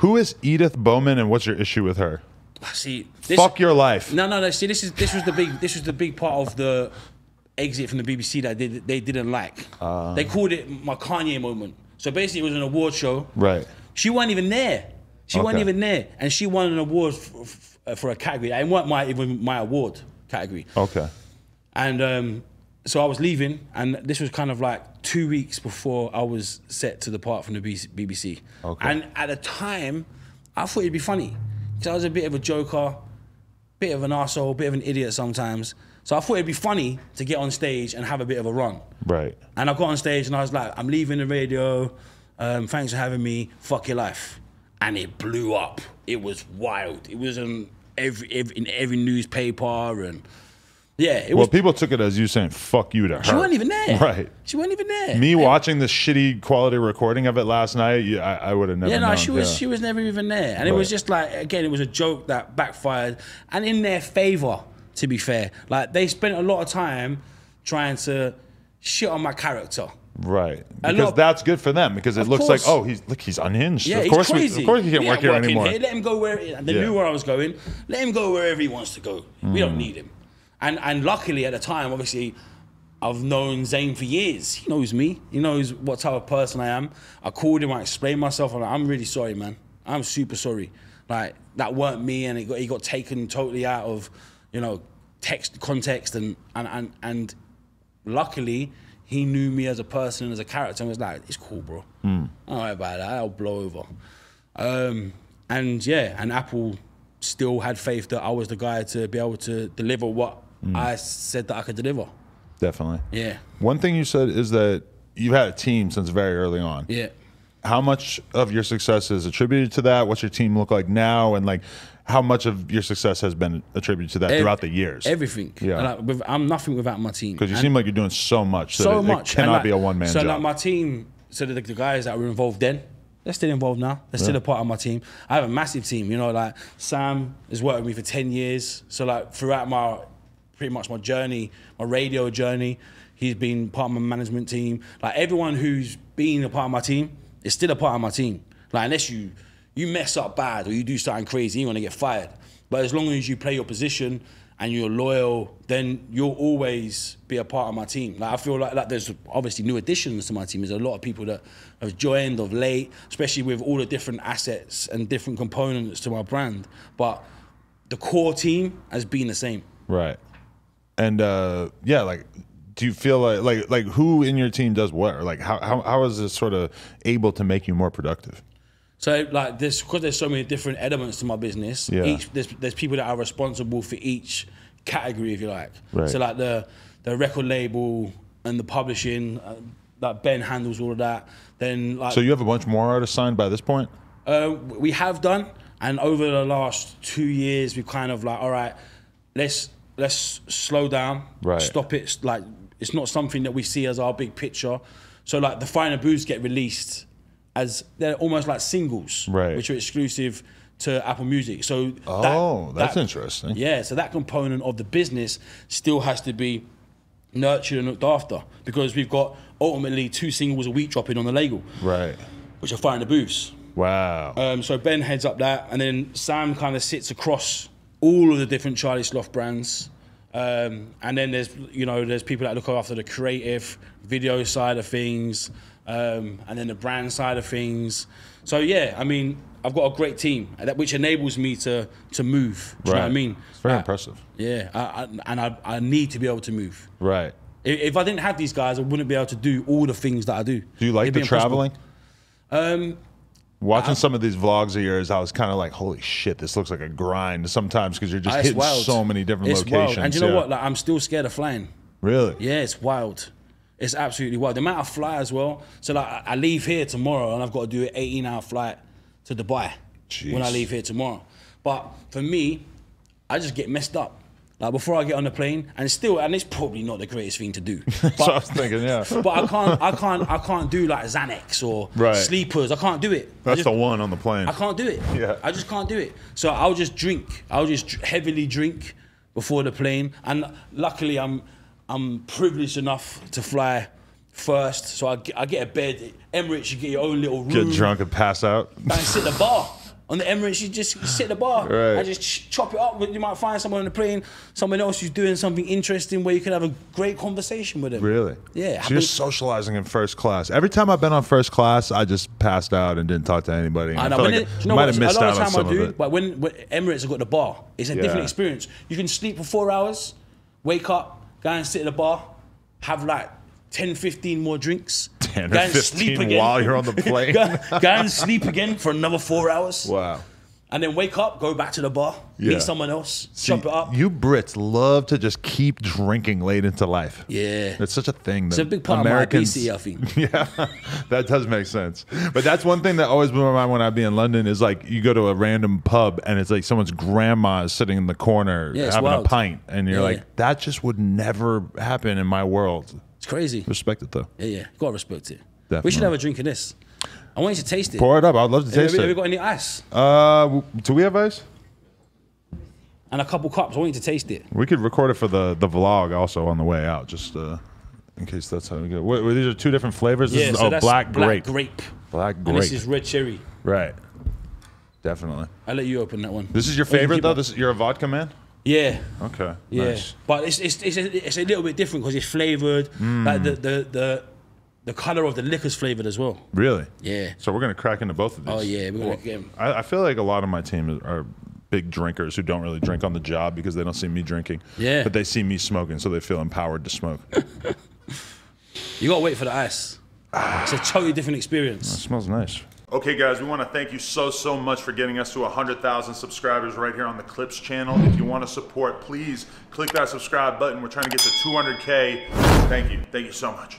Who is Edith Bowman, and what's your issue with her? See, fuck your life. No. See, this was the big part of the exit from the BBC that they didn't like. They called it my Kanye moment. So basically, it was an award show. Right. She wasn't even there. She wasn't even there, and she won an award for a category. It wasn't even my award category. Okay. And so I was leaving, and this was kind of like 2 weeks before I was set to depart from the BBC. Okay. And at the time, I thought it'd be funny because I was a bit of a joker, bit of an arsehole, bit of an idiot sometimes. So I thought it'd be funny to get on stage and have a bit of a run. Right. And I got on stage and I was like, I'm leaving the radio. Thanks for having me. Fuck your life. And it blew up. It was wild. It was in every newspaper and yeah. It was. Well, people took it as you saying "fuck you" to her. She wasn't even there. Right. She wasn't even there. Me watching the shitty quality recording of it last night, I would have never. Yeah, no, known. she was never even there, and it was just like, again, it was a joke that backfired, and in their favor, to be fair, like they spent a lot of time trying to shit on my character. Right, because that's good for them because it looks like, oh, he's unhinged. Yeah, of course, he's crazy. of course he can't work here anymore. Let him go where they knew where I was going. Let him go wherever he wants to go. We don't need him. And luckily at the time, obviously, I've known Zayn for years. He knows me. He knows what type of person I am. I called him. I explained myself. I'm like, I'm really sorry, man. I'm super sorry. Like that weren't me, and he got taken totally out of, context, and luckily he knew me as a person and as a character, and was like, it's cool, bro. Don't worry about that. I'll blow over. And Apple still had faith that I was the guy to be able to deliver what I said that I could deliver. Definitely. Yeah. One thing you said is that you've had a team since very early on. Yeah. How much of your success is attributed to that? What's your team look like now? And like, how much of your success has been attributed to that throughout the years? Everything. Yeah. Like, I'm nothing without my team. Because you seem like you're doing so much. It cannot be a one-man job. So like my team, so the guys that were involved then, they're still involved now. They're still a part of my team. I have a massive team. Like Sam has worked with me for 10 years. So like throughout pretty much my journey, my radio journey, he's been part of my management team. Like everyone who's been a part of my team is still a part of my team. Like unless you mess up bad or you do something crazy, you're gonna get fired. But as long as you play your position and you're loyal, then you'll always be a part of my team. Like I feel like there's obviously new additions to my team. There's a lot of people that have joined of late, especially with all the different assets and different components to my brand. But the core team has been the same. Right. And like, do you feel like who in your team does what? Or like how is this sort of able to make you more productive? So like because there's so many different elements to my business, there's people that are responsible for each category, if you like. Right. So like the record label and the publishing, like Ben handles all of that. Then like, so you have a bunch more artists signed by this point? We have done, and over the last 2 years, we've kind of like, all right, let's slow down, stop it. Like it's not something that we see as our big picture. So like the Finer Booths get released as they're almost like singles, which are exclusive to Apple Music. So that's interesting. Yeah, so that component of the business still has to be nurtured and looked after because we've got ultimately 2 singles a week dropping on the label, which are Finer Booths. Wow. So Ben heads up that, and then Sam kind of sits across all of the different Charlie Sloth brands. And then there's people that look after the creative video side of things, and then the brand side of things. So yeah, I mean, I've got a great team which enables me to move. Do you know what I mean? It's very impressive. Yeah, I need to be able to move. Right. If I didn't have these guys, I wouldn't be able to do all the things that I do. Do you like the traveling? Watching some of these vlogs of yours, I was kind of like, holy shit, this looks like a grind sometimes because you're just hitting so many different locations. Wild. And you know what? Like, I'm still scared of flying. Really? Yeah, it's wild. It's absolutely wild. The amount I fly as well. So like, I leave here tomorrow and I've got to do an 18-hour flight to Dubai when I leave here tomorrow. But for me, I just get messed up. Like before I get on the plane, and it's probably not the greatest thing to do. But, so I was thinking, yeah. But I can't do like Xanax or sleepers. I can't do it. That's the one on the plane. I can't do it. Yeah. I just can't do it. So I'll just drink. I'll just heavily drink before the plane. And luckily, I'm privileged enough to fly first. So I get a bed. Emirates, you get your own little room. Get drunk and pass out. And sit at the bar. On the Emirates, you just sit at the bar and just chop it up. You might find someone on the plane, someone else who's doing something interesting where you can have a great conversation with them. Really? Yeah. So you're socializing in first class. Every time I've been on first class, I just passed out and didn't talk to anybody. I know. feel like I might have missed out on some of it. But when Emirates have got the bar, it's a different experience. You can sleep for 4 hours, wake up, go and sit at the bar, have like 10, 15 more drinks. 10 or 15 while you're on the plane. go and sleep again for another 4 hours. Wow. And then wake up, go back to the bar, meet someone else, chop it up. You Brits love to just keep drinking late into life. Yeah. It's such a thing. It's a big part Americans, of my obesity, I think. Yeah, that does make sense. But that's one thing that always blew my mind when I'd be in London is like you go to a random pub and it's like someone's grandma is sitting in the corner having a pint. And you're like, that just would never happen in my world. It's crazy. Respect it though. Yeah, you gotta respect it. Definitely. We should have a drink of this. I want you to taste it. Pour it up. I'd love to taste it. Have we got any ice? Do we have ice? And a couple cups. I want you to taste it. We could record it for the vlog also on the way out, just in case that's how we go. These are two different flavors. Yeah, this is, so that's black grape. Black grape. And this is red cherry. Right. Definitely. I'll let you open that one. This is your favorite though? You're a vodka man? Yeah. Okay. Yeah. Nice. But it's a little bit different because it's flavored. Like the color of the liquor's flavored as well. Really? Yeah. So we're gonna crack into both of these. Oh yeah, we're gonna get them. I feel like a lot of my team are big drinkers who don't really drink on the job because they don't see me drinking. Yeah. But they see me smoking, so they feel empowered to smoke. You gotta wait for the ice. It's a totally different experience. It smells nice. Okay, guys, we want to thank you so much for getting us to 100,000 subscribers right here on the Clips channel. If you want to support, please click that subscribe button. We're trying to get to 200K. Thank you so much.